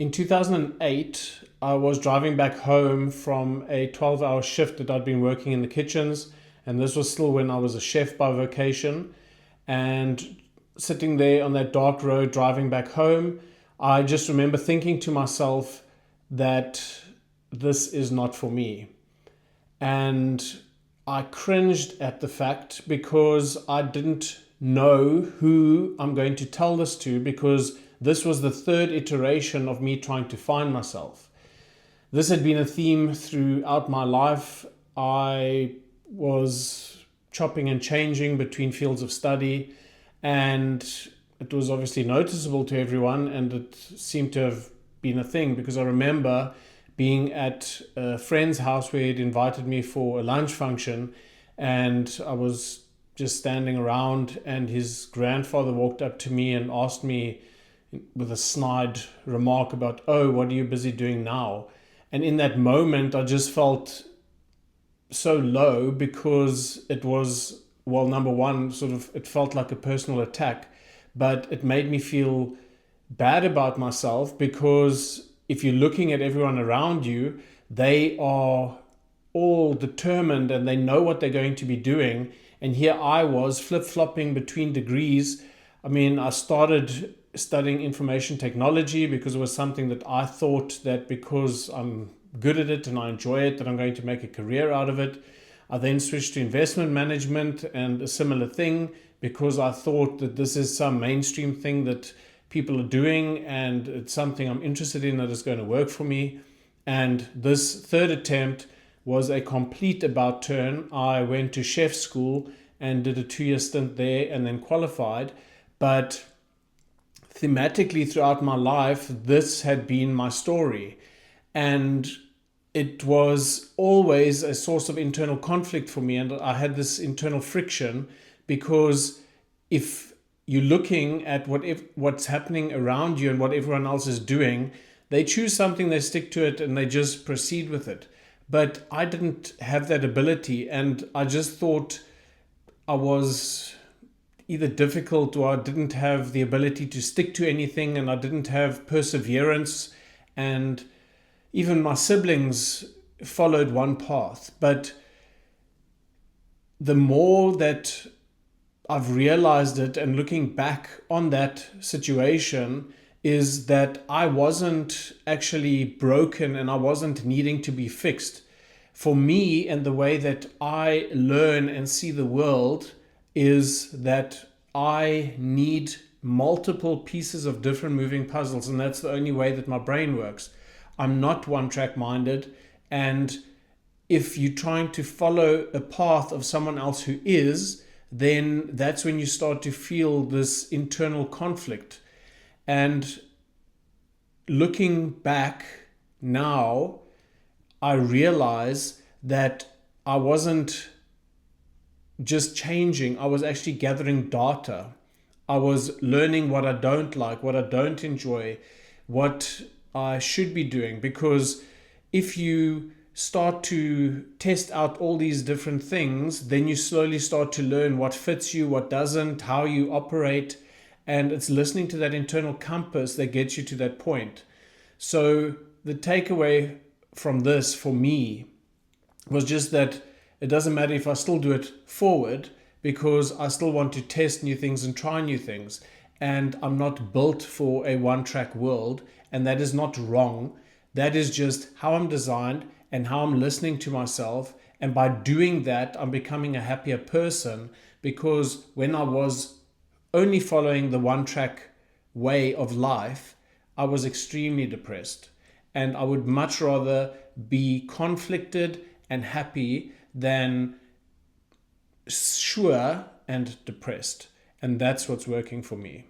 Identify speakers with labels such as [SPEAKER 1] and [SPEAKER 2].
[SPEAKER 1] In 2008, I was driving back home from a 12-hour shift that I'd been working in the kitchens, and this was still when I was a chef by vocation. And sitting there on that dark road driving back home, I just remember thinking to myself that this is not for me. And I cringed at the fact because I didn't know who I'm going to tell this to, because this was the third iteration of me trying to find myself. This had been a theme throughout my life. I was chopping and changing between fields of study, and it was obviously noticeable to everyone, and it seemed to have been a thing because I remember being at a friend's house where he'd invited me for a lunch function, and I was just standing around, and his grandfather walked up to me and asked me with a snide remark about, "Oh, what are you busy doing now?" And in that moment, I just felt so low because it was, well, number one, it felt like a personal attack, but it made me feel bad about myself because if you're looking at everyone around you, they are all determined and they know what they're going to be doing. And here I was flip-flopping between degrees. I mean, I started studying information technology because it was something that I thought that because I'm good at it and I enjoy it, that I'm going to make a career out of it. I then switched to investment management and a similar thing because I thought that this is some mainstream thing that people are doing and it's something I'm interested in that is going to work for me. And this third attempt was a complete about turn. I went to chef school and did a 2-year stint there and then qualified. But thematically throughout my life, this had been my story. And it was always a source of internal conflict for me. And I had this internal friction because if you're looking at what's happening around you and what everyone else is doing, they choose something, they stick to it, and they just proceed with it. But I didn't have that ability, and I just thought I was either difficult or I didn't have the ability to stick to anything, and I didn't have perseverance. And even my siblings followed one path. But the more that I've realized it and looking back on that situation is that I wasn't actually broken and I wasn't needing to be fixed. For me, and the way that I learn and see the world is that I need multiple pieces of different moving puzzles, and that's the only way that my brain works. I'm not one-track minded, and if you're trying to follow a path of someone else who is, then that's when you start to feel this internal conflict. And looking back now, I realize that I wasn't just changing, I was actually gathering data. I was learning what I don't like, what I don't enjoy, what I should be doing. Because if you start to test out all these different things, then you slowly start to learn what fits you, what doesn't, how you operate. And it's listening to that internal compass that gets you to that point. So the takeaway from this for me was just that it doesn't matter if I still do it forward, because I still want to test new things and try new things. And I'm not built for a one-track world, and that is not wrong. That is just how I'm designed and how I'm listening to myself. And by doing that, I'm becoming a happier person, because when I was only following the one-track way of life, I was extremely depressed. And I would much rather be conflicted and happy than sure and depressed. And that's what's working for me.